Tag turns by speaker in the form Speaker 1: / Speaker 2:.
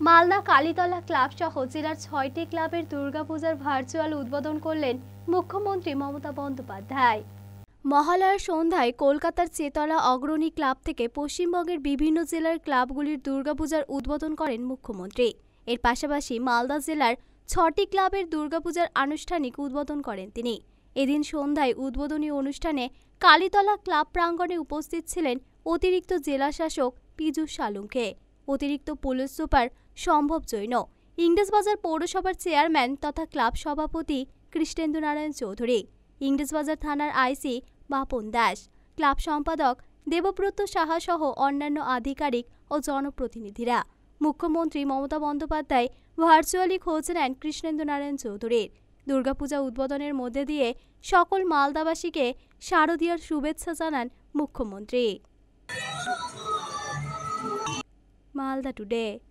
Speaker 1: Malda Kalitala club সহ জেলার ৬টি ক্লাবের দুর্গাপূজার ভার্চুয়াল উদ্বোধন করলেন মুখ্যমন্ত্রী মমতা বন্দ্যোপাধ্যায়। মহালয়ার সন্ধ্যায় কলকাতার চেতলা অগ্রণী ক্লাব থেকে পশ্চিমবঙ্গের বিভিন্ন জেলার ক্লাবগুলির দুর্গাপূজার উদ্বোধন করেন মুখ্যমন্ত্রী। এর পাশাপাশি মালদা জেলার ৬টি ক্লাবের দুর্গাপূজার আনুষ্ঠানিক উদ্বোধন করেন তিনি। এদিন সন্ধ্যায় উদ্বোধনী অনুষ্ঠানে কালীতলা ক্লাব প্রাঙ্গণে উপস্থিত ছিলেন অতিরিক্ত জেলাশাসক পীযূষ সালুঙ্কে, অতিরিক্ত পুলিশ সুপার সম্ভব জৈন, ইংরেজবাজার পৌরসভার চেয়ারম্যান তথা ক্লাব সভাপতি কৃষ্ণেন্দু নারায়ণ চৌধুরী, ইংরেজবাজার থানার আইসি বাপন দাস, ক্লাব সম্পাদক দেবব্রত সাহা সহ অন্যান্য আধিকারিক ও জনপ্রতিনিধিরা। মুখ্যমন্ত্রী মমতা বন্দ্যোপাধ্যায় ভার্চুয়ালি খোঁজ নেন কৃষ্ণেন্দু নারায়ণ চৌধুরীর। দুর্গাপূজা উদ্বোধনের মধ্যে দিয়ে সকল মালদাবাসীকে শারদীয়ার শুভেচ্ছা জানান মুখ্যমন্ত্রী। মালদা টুডে।